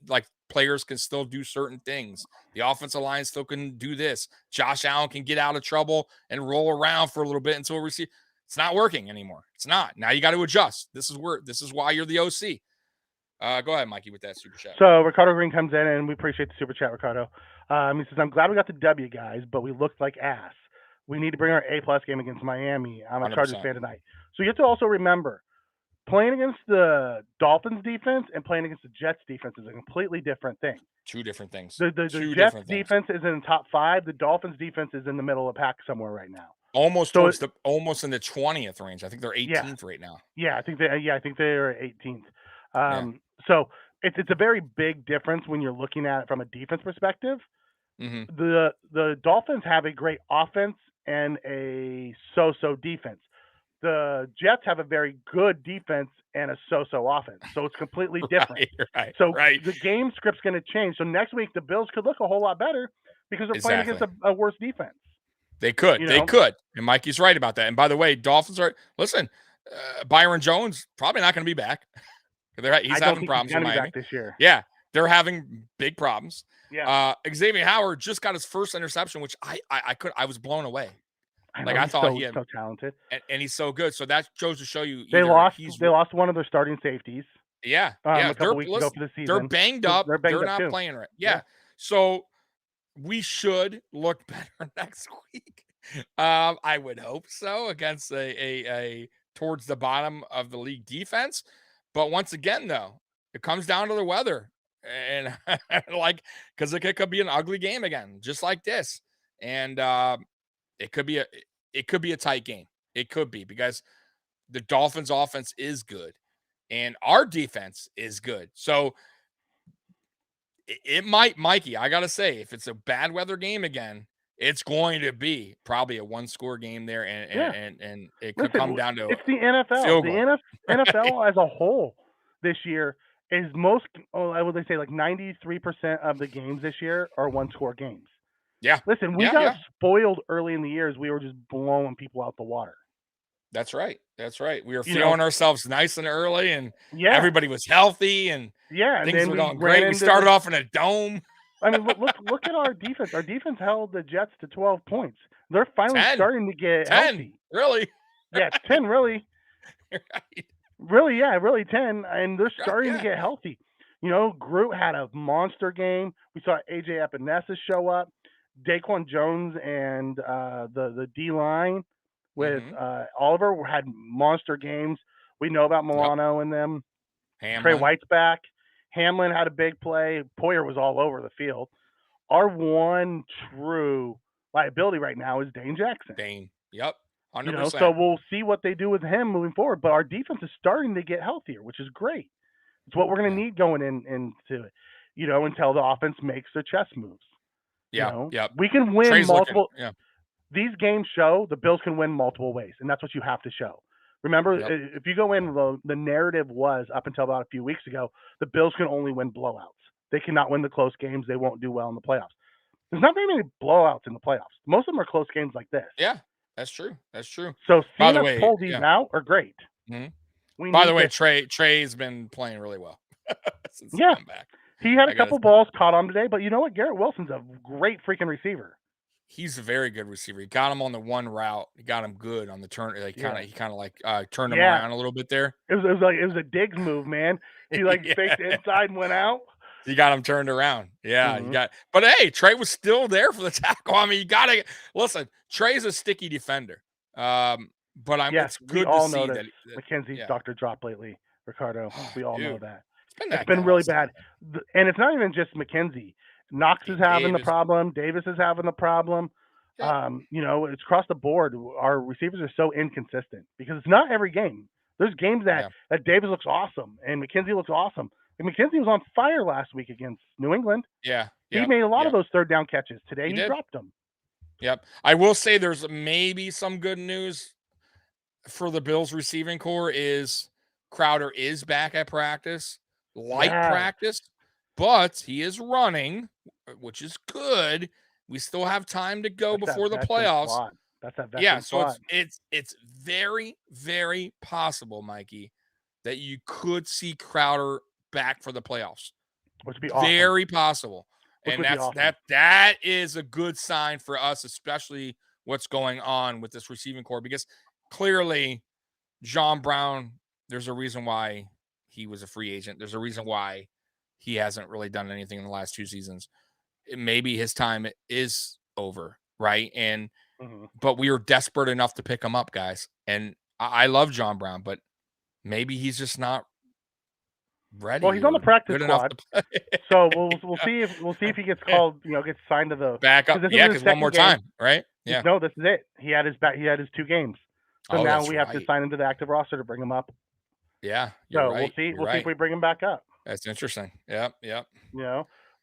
like, players can still do certain things. The offensive line still can do this. Josh Allen can get out of trouble and roll around for a little bit until we see. It's not working anymore. It's not. Now you got to adjust. This is why you're the OC. Go ahead, Mikey, with that super chat. So Ricardo Green comes in, and we appreciate the super chat, Ricardo. He says, "I'm glad we got the W, guys, but we looked like ass. We need to bring our A+ game against Miami. I'm a 100%. Chargers fan tonight." So you have to also remember, playing against the Dolphins defense and playing against the Jets defense is a completely different thing. Two different things. The Jets defense is in the top 5. The Dolphins defense is in the middle of the pack somewhere right now. Almost almost in the 20th range. I think they're 18th right now. Yeah, I think they're 18th. So it's a very big difference when you're looking at it from a defense perspective. Mm-hmm. The Dolphins have a great offense and a so-so defense. The Jets have a very good defense and a so-so offense. So it's completely different. So Right. the game script's going to change. So next week the Bills could look a whole lot better because they're playing against a worse defense. They could. You They know? could. And Mikey's right about that. And by the way, Dolphins are listen. Byron Jones probably not going to be back. He's having problems with Miami this year. Yeah, they're having big problems. Yeah. Xavier Howard just got his first interception, which I was blown away. I thought he had so talented, and he's so good. So that goes to show you they lost one of their starting safeties. Yeah, a couple weeks ago for the season. They're banged up. They're not too. Playing right. Yeah. So we should look better next week. I would hope so against a towards the bottom of the league defense. But once again, though, it comes down to the weather, and because it could be an ugly game again, just like this, and it could be a tight game. It could be because the Dolphins' offense is good, and our defense is good. So it might, Mikey. I gotta say, if it's a bad weather game again, it's going to be probably a one-score game there, and it could come down to it's the NFL. The NFL as a whole this year is I would say like 93% of the games this year are one-score games. Yeah. Listen, we got spoiled early in the years. We were just blowing people out the water. That's right. We were feeling ourselves nice and early, and everybody was healthy, and things were going great. We started off in a dome. I mean, look at our defense. Our defense held the Jets to 12 points. They're finally 10. starting to get 10. healthy. Really? Yeah, 10, really. Right. Really, yeah, really 10. And they're starting to get healthy. Groot had a monster game. We saw AJ Epinesa show up. Daquan Jones and the D-line with Oliver had monster games. We know about Milano and them. Hamlin. Trey White's back. Hamlin had a big play. Poyer was all over the field. Our one true liability right now is Dane Jackson. Yep, 100%. So we'll see what they do with him moving forward. But our defense is starting to get healthier, which is great. It's what we're going to need going into it, until the offense makes their chess moves. Yeah, we can win multiple. These games show the Bills can win multiple ways, and that's what you have to show. Remember, if you go in, the narrative was up until about a few weeks ago, the Bills can only win blowouts. They cannot win the close games. They won't do well in the playoffs. There's not very many blowouts in the playoffs. Most of them are close games like this. Yeah, that's true. So seeing us pull these out are great. Mm-hmm. By the way, Trey's been playing really well since he come back. He had a couple balls caught on today, but you know what? Garrett Wilson's a great freaking receiver. He's a very good receiver. He got him on the one route. He got him good on the turn. He turned him around a little bit there. It was a Diggs move, man. He faked inside and went out. You got him turned around. Yeah, but hey, Trey was still there for the tackle. I mean, you gotta listen. Trey's a sticky defender. But it's good to see that McKenzie's Dr. Drop lately, Ricardo. We all know that. It's been really bad. And it's not even just McKenzie. Knox is having the problem. Davis is having the problem. Yeah. It's across the board. Our receivers are so inconsistent because it's not every game. There's games that Davis looks awesome and McKenzie looks awesome. And McKenzie was on fire last week against New England. Yeah. He made a lot of those third down catches. Today he dropped them. Yep. I will say there's maybe some good news for the Bills receiving core is Crowder is back at practice, practice, but he is running, which is good. We still have time to go before the playoffs. That's that veteran so it's very, very possible, Mikey, that you could see Crowder back for the playoffs. Which would be awesome. Very possible. Which and that is a good sign for us, especially what's going on with this receiving core, because clearly John Brown, there's a reason why he was a free agent. There's a reason why he hasn't really done anything in the last 2 seasons. Maybe his time is over, right? And but we were desperate enough to pick him up, guys. And I love John Brown, but maybe he's just not ready. Well, he's on the practice squad, so we'll see if he gets called. Gets signed to the backup. Because one more time, right? Yeah. No, this is it. He had his 2 games, so now we have to sign him to the active roster to bring him up. Yeah. So we'll see. We'll see if we bring him back up. That's interesting. Yep.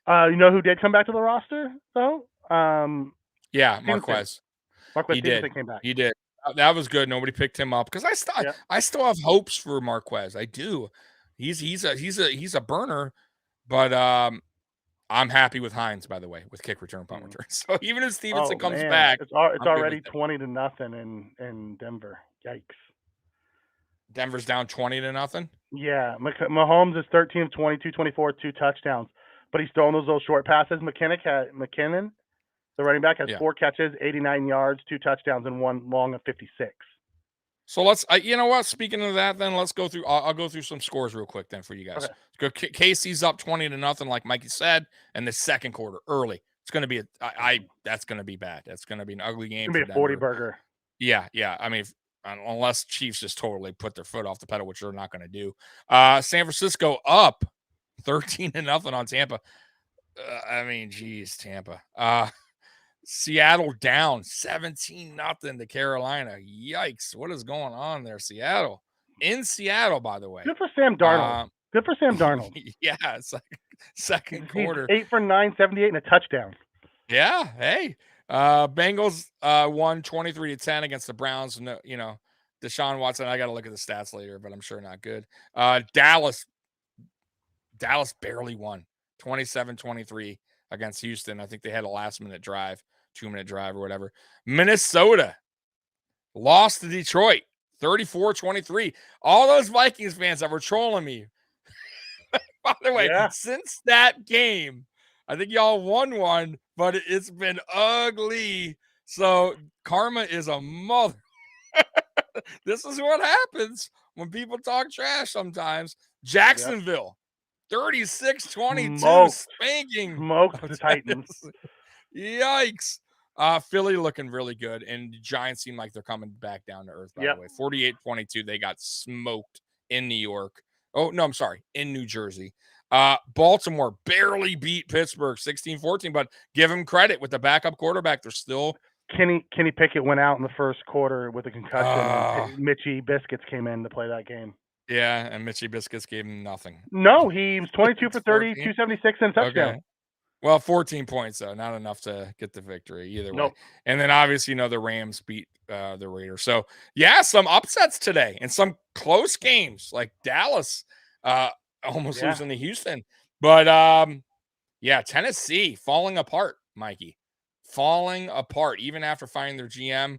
You know who did come back to the roster though? Yeah, Stevenson. Marquez. Marquez He Stevenson did. came back. He did. That was good. Nobody picked him up because I still have hopes for Marquez. I do. He's a burner, but I'm happy with Hines, by the way, with kick return, punt return. So even if Stevenson comes back, it's already 20-0 in Denver. Yikes! Denver's down 20-0. Yeah, Mahomes is 13 of 22, 24, 2 touchdowns, but he's throwing those little short passes. McKinnon, the running back, has 4 catches, 89 yards, 2 touchdowns, and 1 long of 56. So let's, you know what? Speaking of that, then let's go through. I'll go through some scores real quick then for you guys. Okay. Casey's up 20-0, like Mikey said, in the second quarter early. It's going to be that's going to be bad. That's going to be an ugly game. It's going to be a 40 burger. Yeah. I mean, unless Chiefs just totally put their foot off the pedal, which they're not going to do. San Francisco up 13-0 on Tampa. I mean, geez, Tampa. Seattle down 17-0 to Carolina. Yikes. What is going on there, Seattle? In Seattle, by the way. Good for Sam Darnold. Good for Sam Darnold. Yeah, it's like second quarter. 8 for 9, 78, and a touchdown. Yeah, hey. Bengals won 23-10 against the Browns. No, Deshaun Watson, I got to look at the stats later, but I'm sure not good. Dallas barely won 27-23 against Houston. I think they had a last-minute drive, 2-minute drive or whatever. Minnesota lost to Detroit 34-23. All those Vikings fans that were trolling me, by the way, since that game, I think y'all won one, but it's been ugly. So karma is a mother. This is what happens when people talk trash sometimes. Jacksonville, 36-22, spanking. Smoked the Titans. Yikes. Philly looking really good, and the Giants seem like they're coming back down to earth, by the way. 48-22, they got smoked in New York. Oh, no, I'm sorry, in New Jersey. Baltimore barely beat Pittsburgh 16-14, but give them credit with the backup quarterback. They're still Kenny Pickett went out in the first quarter with a concussion, and Mitchie Biscuits came in to play that game. Yeah, and Mitchie Biscuits gave him nothing. No, he was 22 for 30, 276, and a touchdown. Okay. Well, 14 points, though. Not enough to get the victory either way. And then, obviously, the Rams beat the Raiders. So, yeah, some upsets today and some close games like Dallas almost losing to Houston. But, Tennessee falling apart, Mikey. Falling apart, even after finding their GM.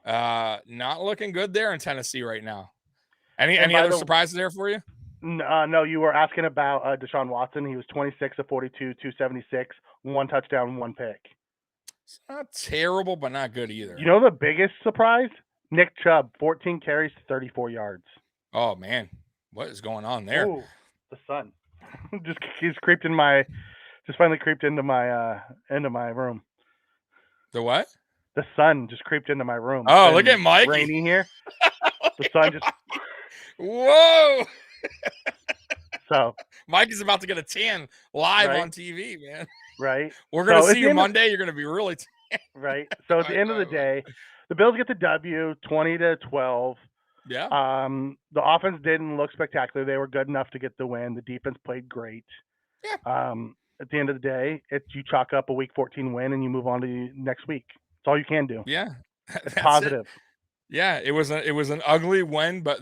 Not looking good there in Tennessee right now. Any other surprises there for you? No, you were asking about Deshaun Watson. He was 26 of 42, 276, 1 touchdown, 1 pick. It's not terrible, but not good either. You know the biggest surprise? Nick Chubb, 14 carries, 34 yards. Oh, man. What is going on there? Ooh, the sun. Just finally creeped into my room. The what? The sun just creeped into my room. Oh, look at Mike. Rainy here. The sun just. Whoa. So Mike is about to get a tan live on TV, man. Right. We're going to see you Monday. You're going to be really tan. Right. So at the end of the day, the Bills get the W, 20-12. Yeah. The offense didn't look spectacular. They were good enough to get the win. The defense played great. Yeah. At the end of the day, you chalk up a Week 14 win and you move on to next week. That's all you can do. Yeah. It's positive. Yeah, it was an ugly win, but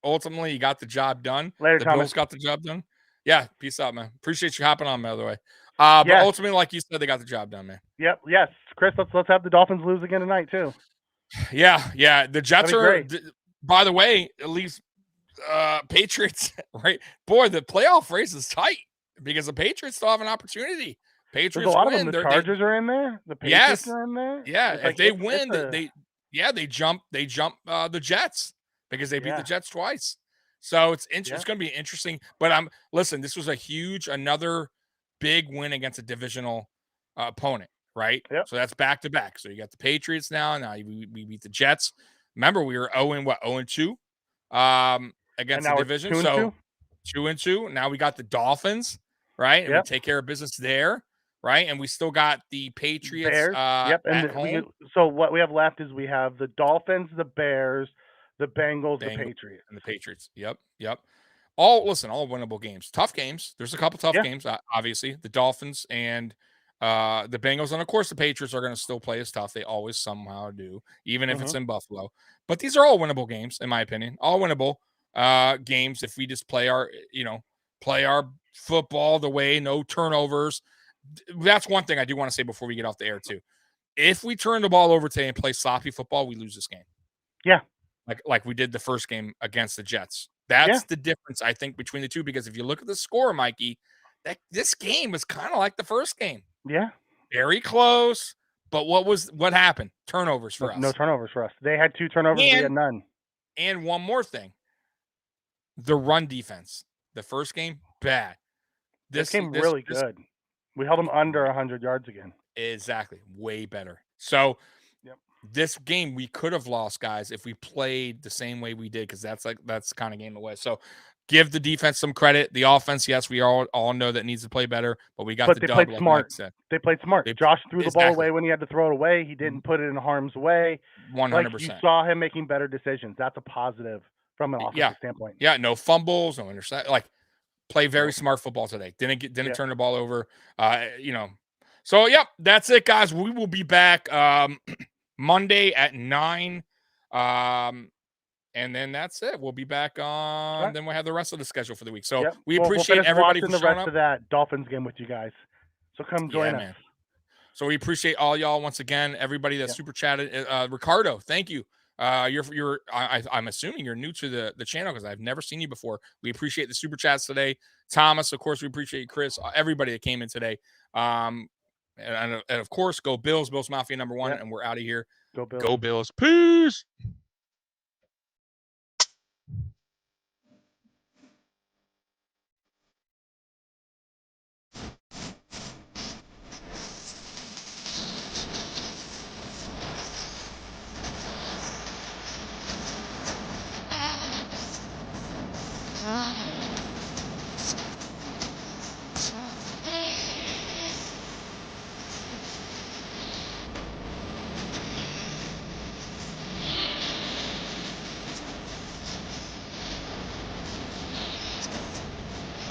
ultimately you got the job done. Later, the Thomas. Bills got the job done. Yeah, peace out, man. Appreciate you hopping on, by the way. But ultimately, like you said, they got the job done, man. Yep. Yes, Chris. Let's have the Dolphins lose again tonight too. Yeah. The Jets are. By the way, at least Patriots, right? Boy, the playoff race is tight because the Patriots still have an opportunity. Patriots There's a lot win. of them. The Chargers are in there. The Patriots are in there. Yeah, if they win, they jump the Jets because they beat the Jets twice. So it's going to be interesting. But listen, this was another big win against a divisional opponent, right? Yep. So that's back to back. So you got the Patriots now. Now we beat the Jets. Remember, we were 0-2 against the division. 2-2? 2-2. Now we got the Dolphins, right? And we take care of business there. Right, and we still got the Patriots Bears. at home. So what we have left is we have the Dolphins, the Bears, the Bengals, the Patriots. And the Patriots. Yep. all winnable games. Tough games. There's a couple tough Yeah. games, obviously. The Dolphins and the Bengals, and of course the Patriots are going to still play as tough. They always somehow do, even if it's in Buffalo. But these are all winnable games, in my opinion. All winnable games if we just play our football the way, no turnovers. That's one thing I do want to say before we get off the air too. If we turn the ball over today and play sloppy football, we lose this game. Yeah. Like we did the first game against the Jets. That's the difference, I think, between the two. Because if you look at the score, Mikey, this game was kind of like the first game. Yeah. Very close. But what happened? Turnovers for us. No turnovers for us. They had 2 turnovers. We had none. And one more thing. The run defense. The first game, bad. This game really good. We held them under 100 yards again. Exactly. Way better. So this game we could have lost, guys, if we played the same way we did, because that's the kind of game it was. So give the defense some credit. The offense, yes, we all know that needs to play better, but we got the dub. Played smart. They played smart. Josh threw the ball away when he had to throw it away. He didn't put it in harm's way. 100%. Like, you saw him making better decisions. That's a positive from an offensive standpoint. Yeah, no fumbles, no intercept. Like, play very smart football today. Didn't turn the ball over. So that's it, guys. We will be back Monday at 9. And then that's it. We'll be back on. Right. Then we'll have the rest of the schedule for the week. So we appreciate everybody for the showing rest up. of that Dolphins game with you guys. So come join us. Man. So we appreciate all y'all once again. Everybody that super chatted. Ricardo, thank you. I'm assuming you're new to the channel because I've never seen you before. We appreciate the super chats today. Thomas, of course, we appreciate you, Chris, everybody that came in today. And of course, go Bills, Bills Mafia #1, and we're out of here. Go Bills. Go Bills. Peace.